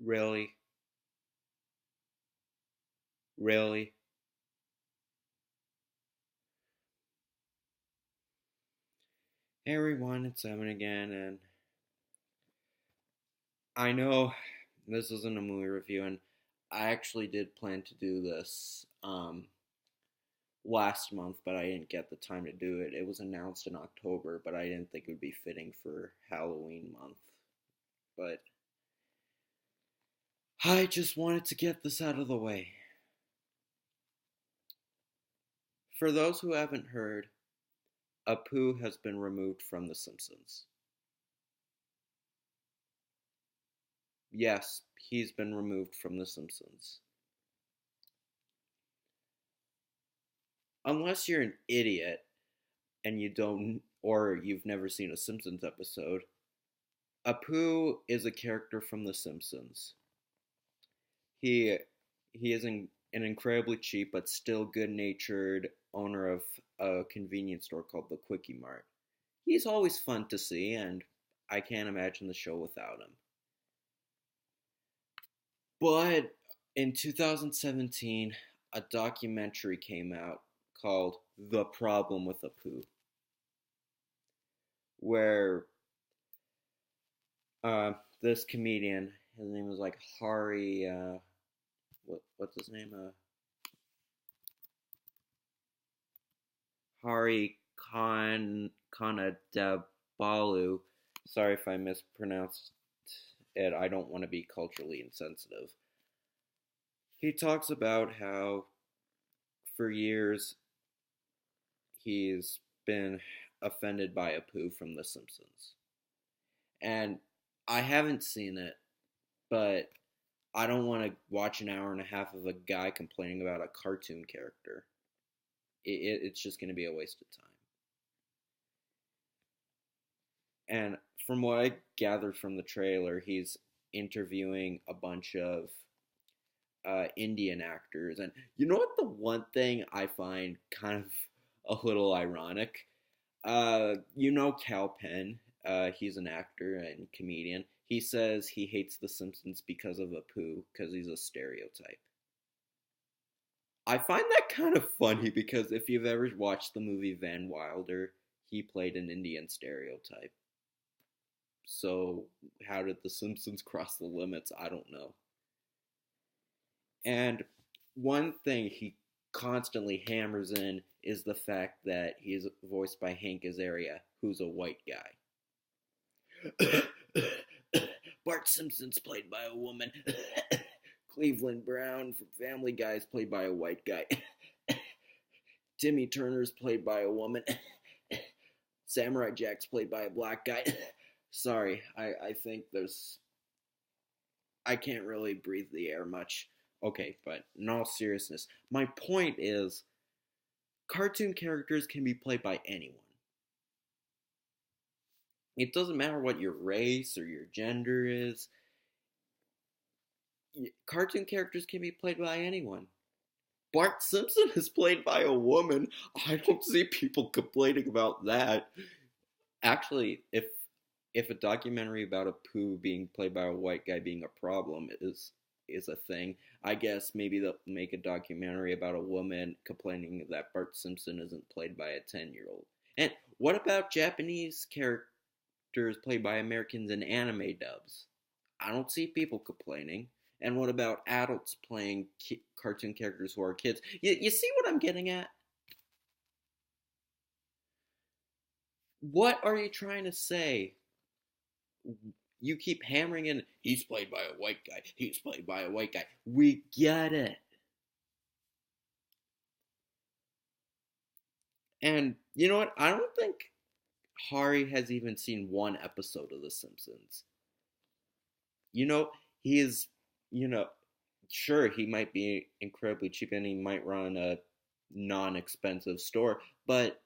Really? Really? Hey everyone, it's Evan again, and I know this isn't a movie review, and I actually did plan to do this last month, but I didn't get the time to do it. It was announced in October, but I didn't think it would be fitting for Halloween month. But I just wanted to get this out of the way. For those who haven't heard, Apu has been removed from The Simpsons. Yes, he's been removed from The Simpsons. Unless you're an idiot and you don't, or you've never seen a Simpsons episode, Apu is a character from The Simpsons. He he is an incredibly cheap but still good-natured owner of a convenience store called the Quickie Mart. He's always fun to see, and I can't imagine the show without him. But in 2017, a documentary came out called "The Problem with Apu," where this comedian, his name was like Hari, what's his name? Hari Kanadabalu. Sorry if I mispronounced it. I don't want to be culturally insensitive. He talks about how for years he's been offended by Apu from The Simpsons. And I haven't seen it, but I don't want to watch an hour and a half of a guy complaining about a cartoon character. It's just going to be a waste of time. And from what I gathered from the trailer, he's interviewing a bunch of Indian actors. And you know what? The one thing I find kind of a little ironic? Cal Penn. He's an actor and comedian. He says he hates The Simpsons because of Apu, because he's a stereotype. I find that kind of funny because if you've ever watched the movie Van Wilder, he played an Indian stereotype. So, how did The Simpsons cross the limits? I don't know. And one thing he constantly hammers in is the fact that he's voiced by Hank Azaria, who's a white guy. Bart Simpson's played by a woman. Cleveland Brown from Family Guy is played by a white guy. Timmy Turner's played by a woman. Samurai Jack's played by a black guy. Sorry, I think I can't really breathe the air much. Okay, but in all seriousness, my point is cartoon characters can be played by anyone. It doesn't matter what your race or your gender is. Cartoon characters can be played by anyone. Bart Simpson is played by a woman. I don't see people complaining about that. Actually, if a documentary about a poo being played by a white guy being a problem is a thing, I guess maybe they'll make a documentary about a woman complaining that Bart Simpson isn't played by a 10-year-old. And what about Japanese characters played by Americans in anime dubs? I don't see people complaining. And what about adults playing cartoon characters who are kids? You see what I'm getting at? What are you trying to say? You keep hammering in, he's played by a white guy. He's played by a white guy. We get it. And you know what? I don't think Hari has even seen one episode of The Simpsons. You know, he is, you know, sure, he might be incredibly cheap and he might run a non expensive store, but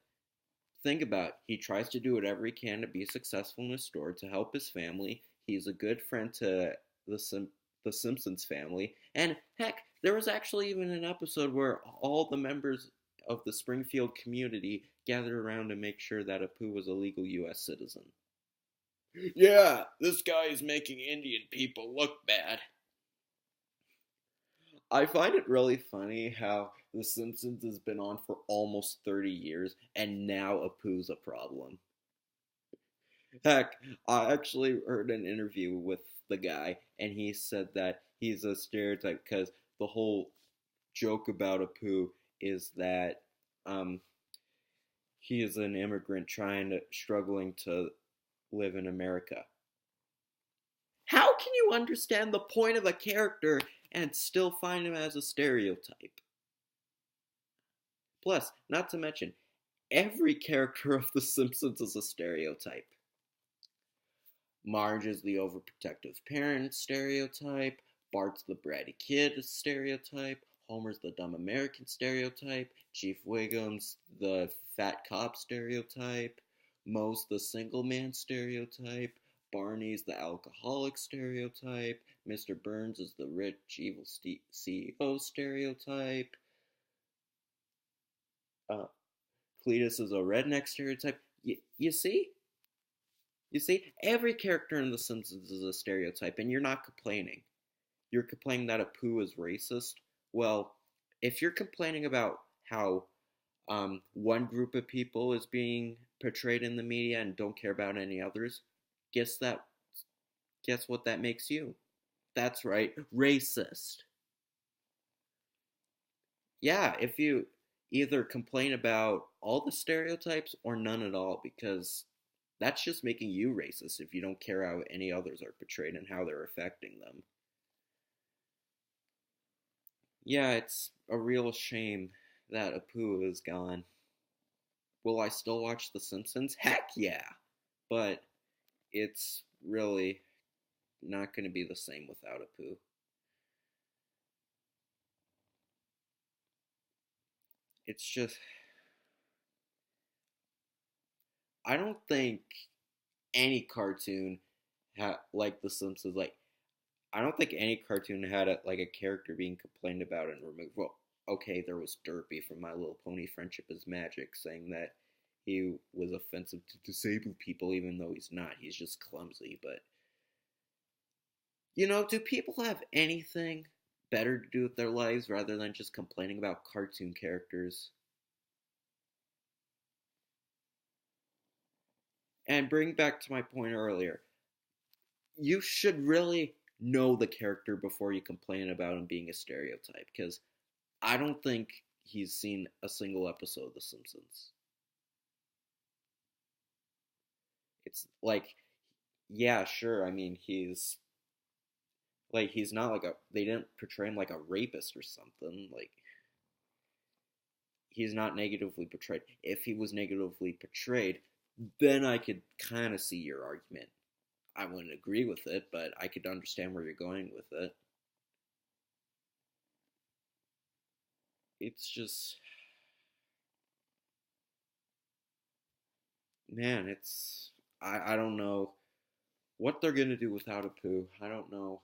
think about it. He tries to do whatever he can to be successful in his store to help his family. He's a good friend to the Simpsons family. And heck, there was actually even an episode where all the members of the Springfield community gathered around to make sure that Apu was a legal U.S. citizen. Yeah, this guy is making Indian people look bad. I find it really funny how The Simpsons has been on for almost 30 years and now Apu's a problem. Heck, I actually heard an interview with the guy and he said that he's a stereotype because the whole joke about Apu is that um, he is an immigrant struggling to live in America. How can you understand the point of a character and still find him as a stereotype? Plus, not to mention, every character of The Simpsons is a stereotype. Marge is the overprotective parent stereotype. Bart's the bratty kid stereotype. Homer's the dumb American stereotype. Chief Wiggum's the fat cop stereotype. Moe's the single man stereotype. Barney's the alcoholic stereotype. Mr. Burns is the rich evil CEO stereotype. Uh, Cletus is a redneck stereotype. You see? You see, every character in The Simpsons is a stereotype, and you're not complaining. You're complaining that Apu is racist. Well, if you're complaining about how one group of people is being portrayed in the media and don't care about any others, guess that. Guess what that makes you? That's right, racist. Yeah, if you either complain about all the stereotypes or none at all, because that's just making you racist if you don't care how any others are portrayed and how they're affecting them. Yeah, it's a real shame that Apu is gone. Will I still watch The Simpsons? Heck yeah! But it's really not going to be the same without Apu. It's just, I don't think any cartoon like The Simpsons, like, I don't think any cartoon had like a character being complained about and removed. Well, okay, there was Derpy from My Little Pony Friendship is Magic saying that he was offensive to disabled people, even though he's not. He's just clumsy. But, do people have anything better to do with their lives rather than just complaining about cartoon characters? And bring back to my point earlier, you should really know the character before you complain about him being a stereotype, because I don't think he's seen a single episode of The Simpsons. It's like, yeah, sure. I mean, he's not like they didn't portray him like a rapist or something. Like, he's not negatively portrayed. If he was negatively portrayed, then I could kind of see your argument. I wouldn't agree with it, but I could understand where you're going with it. It's just, man, I don't know what they're gonna do without Apu. I don't know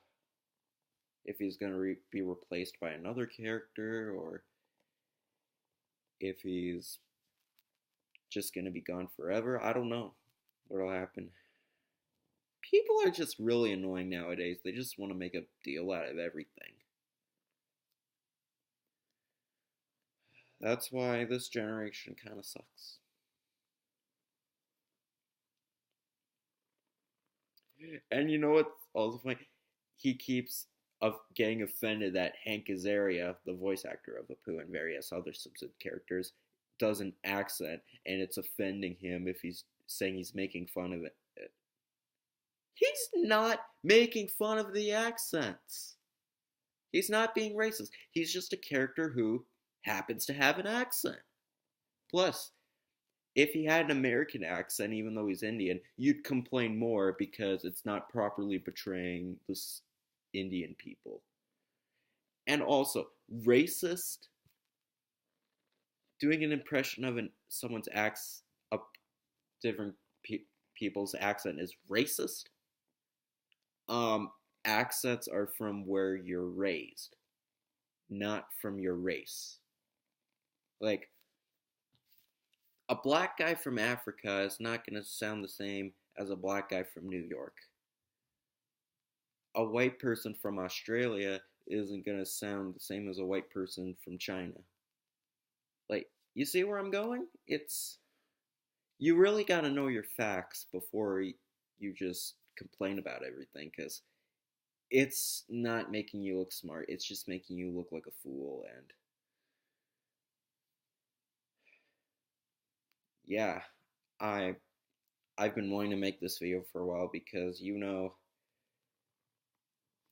if he's gonna be replaced by another character or if he's just gonna be gone forever. I don't know what'll happen. People are just really annoying nowadays. They just want to make a deal out of everything. That's why this generation kind of sucks. And you know what's also funny? He keeps of getting offended that Hank Azaria, the voice actor of Apu and various other Simpson characters, does an accent, and it's offending him if he's saying he's making fun of it. He's not making fun of the accents. He's not being racist. He's just a character who happens to have an accent. Plus, if he had an American accent, even though he's Indian, you'd complain more because it's not properly portraying the Indian people. And also, racist, doing an impression of someone's a different people's accent is racist. Accents are from where you're raised, not from your race. Like, a black guy from Africa is not going to sound the same as a black guy from New York. A white person from Australia isn't gonna sound the same as a white person from China. Like, you see where I'm going? It's you really gotta know your facts before you just complain about everything, because it's not making you look smart. It's just making you look like a fool. And yeah, I I've been wanting to make this video for a while because you know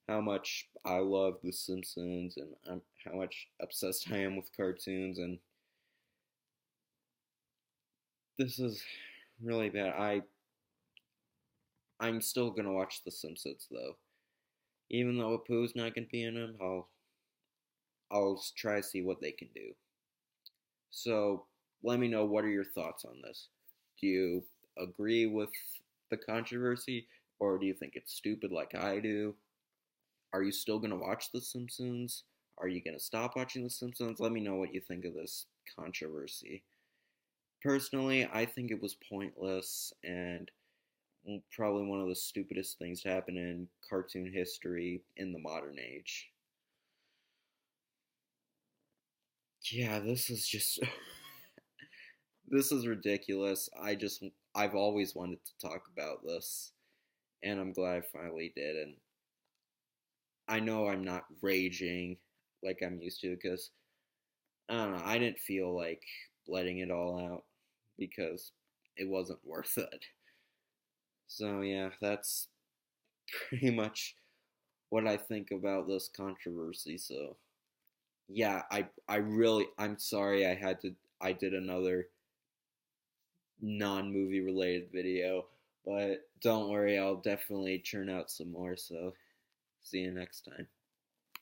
how much I love The Simpsons and how much obsessed I am with cartoons, and this is really bad. I'm still gonna watch The Simpsons though, even though Apu's not gonna be in them. I'll try to see what they can do. So let me know, what are your thoughts on this? Do you agree with the controversy, or do you think it's stupid like I do? Are you still gonna watch The Simpsons? Are you gonna stop watching The Simpsons? Let me know what you think of this controversy. Personally, I think it was pointless and probably one of the stupidest things to happen in cartoon history in the modern age. Yeah, this is just this is ridiculous. I've always wanted to talk about this, and I'm glad I finally did. And I know I'm not raging like I'm used to, because I don't know, I didn't feel like letting it all out because it wasn't worth it. So yeah, that's pretty much what I think about this controversy. So yeah, I'm sorry I did another non-movie related video, but don't worry, I'll definitely churn out some more. So see you next time.